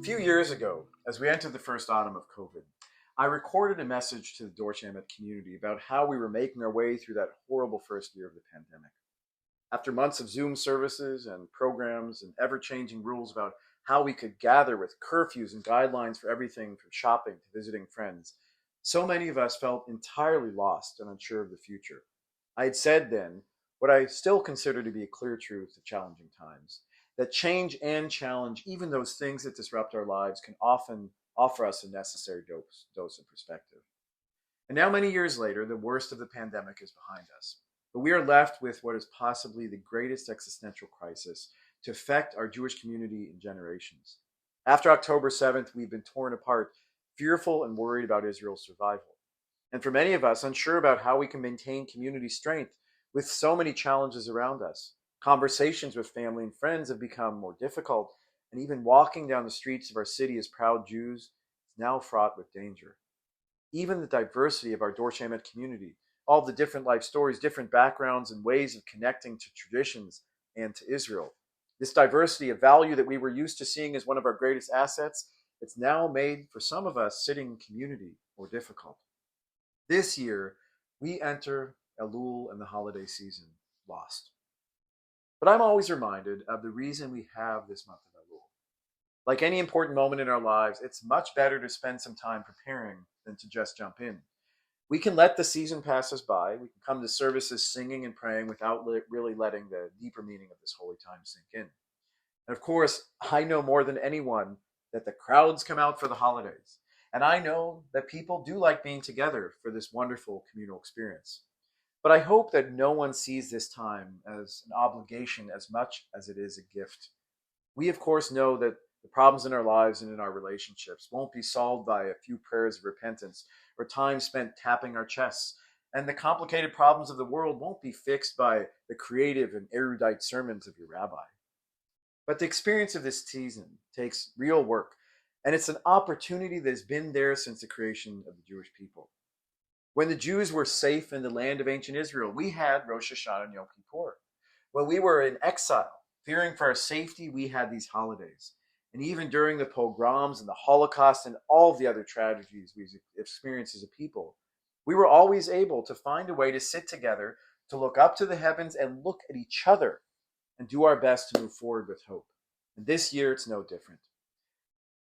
few years ago, as we entered the first autumn of COVID, I recorded a message to the Dorshei Emet community about how we were making our way through that horrible first year of the pandemic. After months of Zoom services and programs and ever-changing rules about how we could gather with curfews and guidelines for everything from shopping to visiting friends, so many of us felt entirely lost and unsure of the future. I had said then what I still consider to be a clear truth of challenging times, that change and challenge, even those things that disrupt our lives, can often offer us a necessary dose of perspective. And now, many years later, the worst of the pandemic is behind us. But we are left with what is possibly the greatest existential crisis to affect our Jewish community in generations. After October 7th, we've been torn apart, fearful and worried about Israel's survival. And for many of us, unsure about how we can maintain community strength with so many challenges around us. Conversations with family and friends have become more difficult, and even walking down the streets of our city as proud Jews is now fraught with danger. Even the diversity of our Dorshei Emet community, all the different life stories, different backgrounds, and ways of connecting to traditions and to Israel. This diversity, a value that we were used to seeing as one of our greatest assets, it's now made for some of us sitting in community more difficult. This year, we enter Elul and the holiday season lost. But I'm always reminded of the reason we have this month of Elul. Like any important moment in our lives, it's much better to spend some time preparing than to just jump in. We can let the season pass us by. We can come to services singing and praying without really letting the deeper meaning of this holy time sink in. And of course, I know more than anyone that the crowds come out for the holidays. And I know that people do like being together for this wonderful communal experience. But I hope that no one sees this time as an obligation as much as it is a gift. We, of course, know that the problems in our lives and in our relationships won't be solved by a few prayers of repentance or time spent tapping our chests. And the complicated problems of the world won't be fixed by the creative and erudite sermons of your rabbi. But the experience of this season takes real work, and it's an opportunity that has been there since the creation of the Jewish people. When the Jews were safe in the land of ancient Israel, we had Rosh Hashanah and Yom Kippur. When we were in exile, fearing for our safety, we had these holidays. And even during the pogroms and the Holocaust and all of the other tragedies we've experienced as a people, we were always able to find a way to sit together, to look up to the heavens and look at each other and do our best to move forward with hope. And this year, it's no different.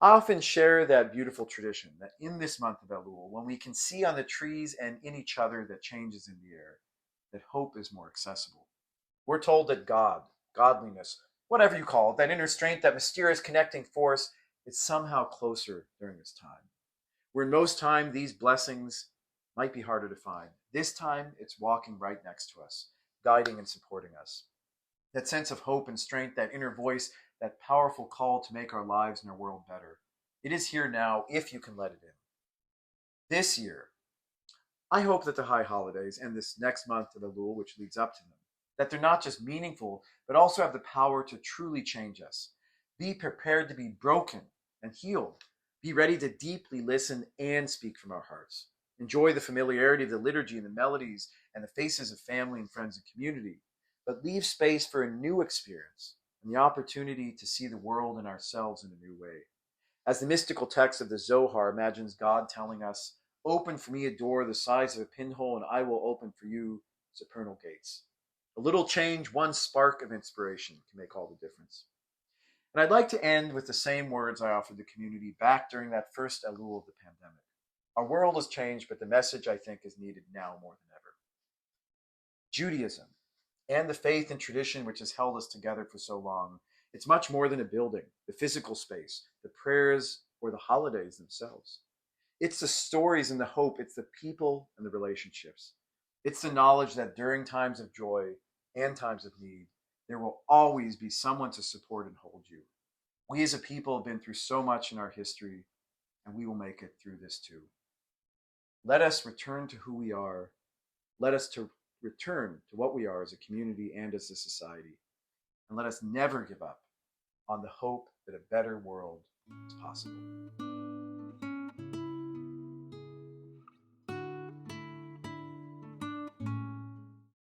I often share that beautiful tradition that in this month of Elul, when we can see on the trees and in each other that change is in the air, that hope is more accessible. We're told that God, godliness, whatever you call it, that inner strength, that mysterious connecting force, is somehow closer during this time. Where in most time these blessings might be harder to find. This time it's walking right next to us, guiding and supporting us. That sense of hope and strength, that inner voice, that powerful call to make our lives and our world better. It is here now if you can let it in. This year, I hope that the high holidays and this next month of Elul, which leads up to them, that they're not just meaningful, but also have the power to truly change us. Be prepared to be broken and healed. Be ready to deeply listen and speak from our hearts. Enjoy the familiarity of the liturgy and the melodies and the faces of family and friends and community, but leave space for a new experience and the opportunity to see the world and ourselves in a new way. As the mystical text of the Zohar imagines God telling us, "Open for me a door the size of a pinhole, and I will open for you supernal gates." A little change, one spark of inspiration can make all the difference. And I'd like to end with the same words I offered the community back during that first Elul of the pandemic. Our world has changed, but the message, I think, is needed now more than ever. Judaism and the faith and tradition which has held us together for so long, it's much more than a building, the physical space, the prayers, or the holidays themselves. It's the stories and the hope, it's the people and the relationships. It's the knowledge that during times of joy and times of need, there will always be someone to support and hold you. We as a people have been through so much in our history, and we will make it through this too. Let us return to who we are. Let us return to what we are as a community and as a society. And let us never give up on the hope that a better world is possible.